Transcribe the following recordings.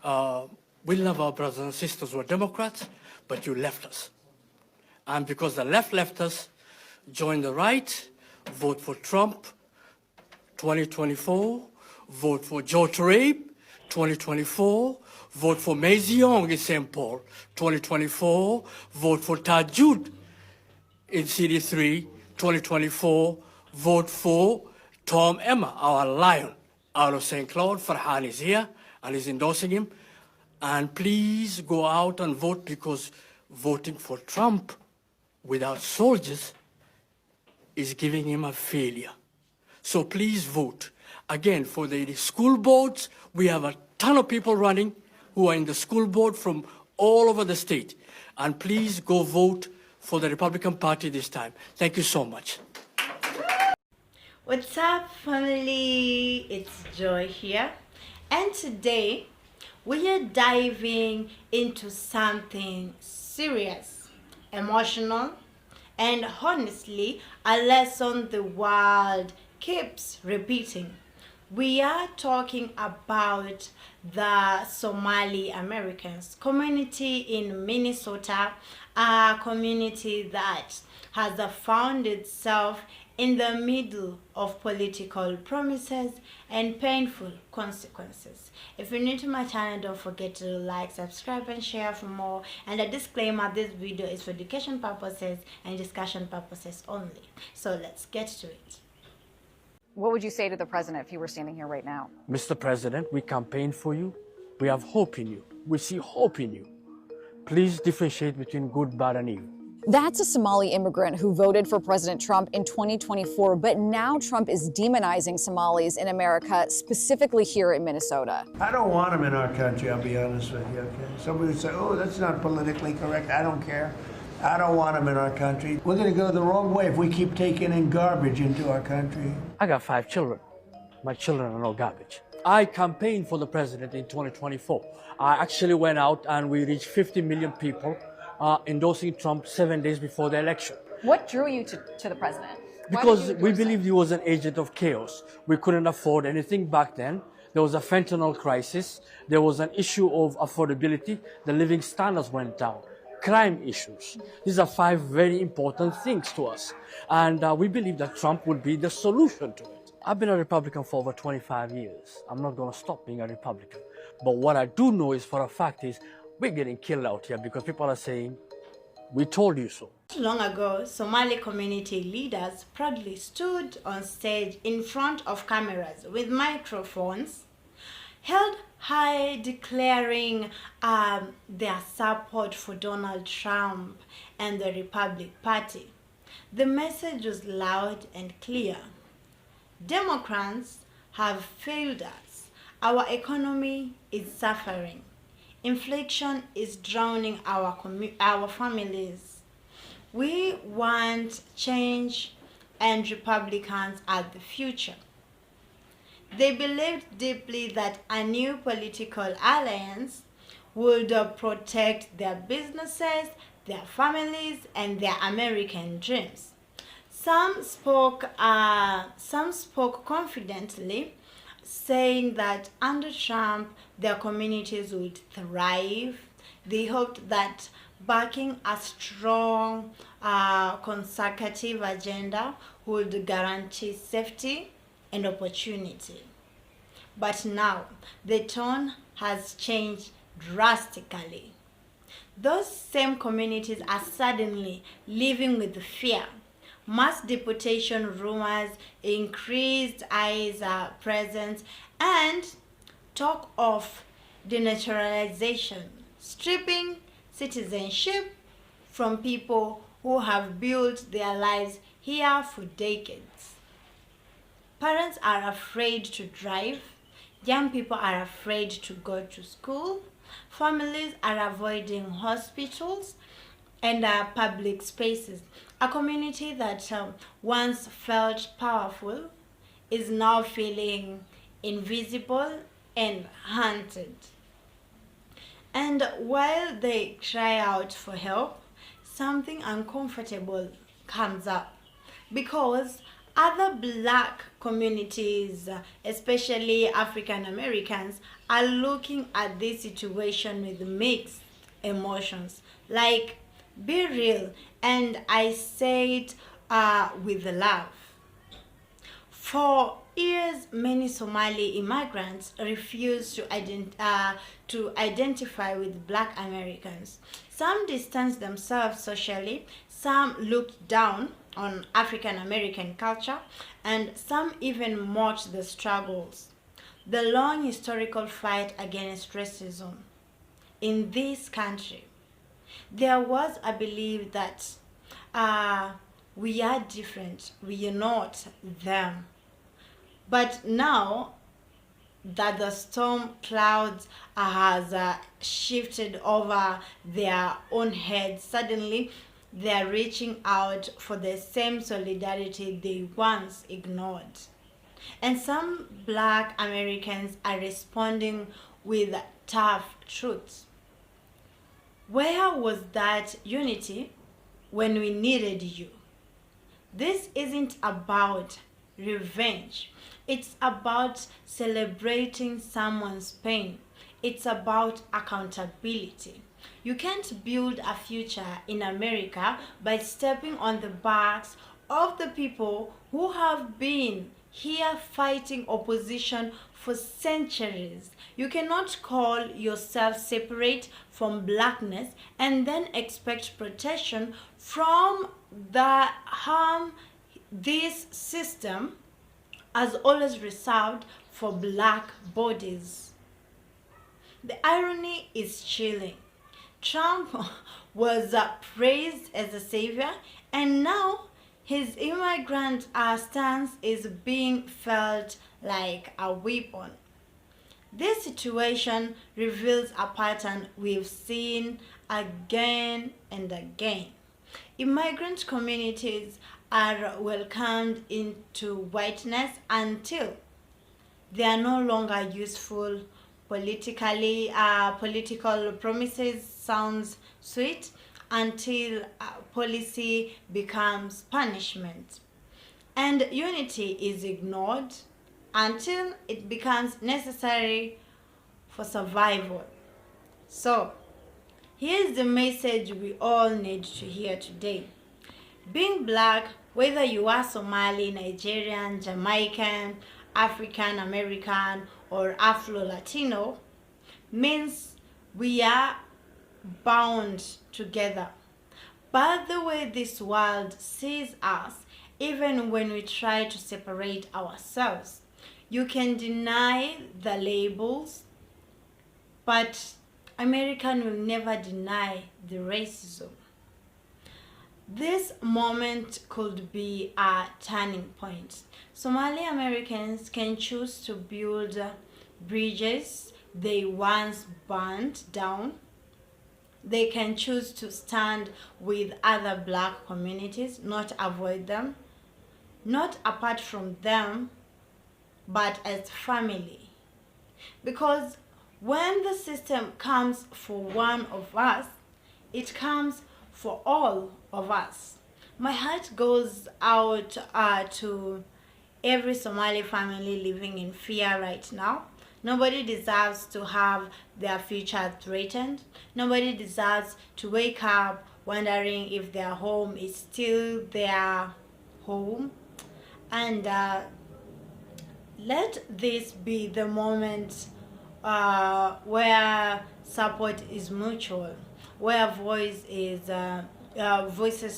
We love our brothers and sisters who are Democrats, but you left us. And because the left left us, join the right, vote for Trump 2024, vote for George Rabe 2024, vote for Maisie Young in St. Paul 2024, vote for Tajud in CD3 2024, vote for Tom Emma, our lion, out of St. Cloud. Farhan is here and is endorsing him. And please go out and vote, because voting for Trump without soldiers is giving him a failure. So please vote. Again, for the school boards, we have a ton of people running who are in the school board from all over the state. And please go vote for the Republican Party this time. Thank you so much. What's up, family? It's Joy here. And today, we are diving into something serious, emotional, and honestly, a lesson the world keeps repeating. We are talking about the Somali-Americans community in Minnesota, a community that has found itself in the middle of political promises and painful consequences. If you're new to my channel, don't forget to like, subscribe, and share for more. And a disclaimer, this video is for education purposes and discussion purposes only. So let's get to it. What would you say to the president if you were standing here right now? Mr. President, we campaign for you. We have hope in you. We see hope in you. Please differentiate between good, bad, and evil. That's a Somali immigrant who voted for President Trump in 2024, but now Trump is demonizing Somalis in America, specifically here in Minnesota. I don't want them in our country, I'll be honest with you, okay? Somebody would say, oh, that's not politically correct. I don't care. I don't want them in our country. We're going to go the wrong way if we keep taking in garbage into our country. I got 5 children. My children are no garbage. I campaigned for the president in 2024. I actually went out and we reached 50 million people endorsing Trump 7 days before the election. What drew you to the president? Because we believed he was an agent of chaos. We couldn't afford anything back then. There was a fentanyl crisis. There was an issue of affordability. The living standards went down. Crime issues. These are 5 very important things to us. And we believe that Trump would be the solution to it. I've been a Republican for over 25 years. I'm not going to stop being a Republican. But what I do know is for a fact is we're getting killed out here because people are saying, we told you so. Long ago, Somali community leaders proudly stood on stage in front of cameras with microphones, held high declaring their support for Donald Trump and the Republican Party. The message was loud and clear. Democrats have failed us. Our economy is suffering. Inflation is drowning our families. We want change, and Republicans are the future. They believed deeply that a new political alliance would protect their businesses, their families, and their American dreams. Some spoke confidently, saying that under Trump, their communities would thrive. They hoped that backing a strong conservative agenda would guarantee safety and opportunity. But now, the tone has changed drastically. Those same communities are suddenly living with fear. Mass deportation rumors, increased ICE presence, and talk of denaturalization, stripping citizenship from people who have built their lives here for decades. Parents are afraid to drive, young people are afraid to go to school, families are avoiding hospitals and public spaces. A community that once felt powerful is now feeling invisible and hunted. And while they cry out for help, something uncomfortable comes up, because other black communities, especially African Americans, are looking at this situation with mixed emotions. Like, be real, and I say it with love. For years, many Somali immigrants refused to identify with Black Americans. Some distanced themselves socially, some looked down on African American culture, and some even mocked the struggles. The long historical fight against racism in this country. There was a belief that we are different, we are not them. But now that the storm clouds has shifted over their own heads, suddenly they are reaching out for the same solidarity they once ignored. And some Black Americans are responding with tough truths. Where was that unity when we needed you? This isn't about revenge. It's about celebrating someone's pain. It's about accountability. You can't build a future in America by stepping on the backs of the people who have been here fighting opposition for centuries. You cannot call yourself separate from blackness and then expect protection from the harm this system has always reserved for black bodies. The irony is chilling. Trump was praised as a savior, and now his immigrant stance is being felt like a weapon. This situation reveals a pattern we've seen again and again. Immigrant communities are welcomed into whiteness until they are no longer useful political promises sounds sweet, until policy becomes punishment, and unity is ignored until it becomes necessary for survival. So here's the message we all need to hear today. Being Black, whether you are Somali, Nigerian, Jamaican, African American, or Afro-Latino, means we are bound together. But the way this world sees us, even when we try to separate ourselves, you can deny the labels, but American will never deny the racism. This moment could be a turning point. Somali-Americans can choose to build bridges they once burned down. They can choose to stand with other Black communities, not avoid them, not apart from them, but as family. Because when the system comes for one of us, it comes for all of us. My heart goes out to every Somali family living in fear right now. Nobody deserves to have their future threatened. Nobody deserves to wake up wondering if their home is still their home. And let this be the moment where support is mutual, where voices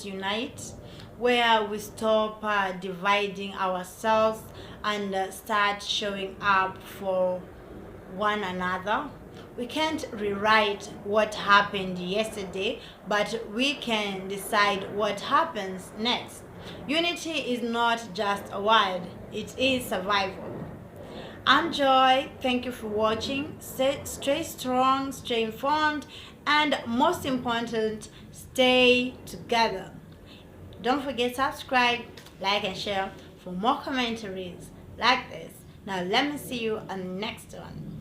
unite, where we stop dividing ourselves and start showing up for one another. We can't rewrite what happened yesterday, but we can decide what happens next. Unity is not just a word, it is survival. I'm Joy. Thank you for watching. Stay strong, stay informed, and most important, stay together. Don't forget to subscribe, like, and share for more commentaries like this. Now let me see you on the next one.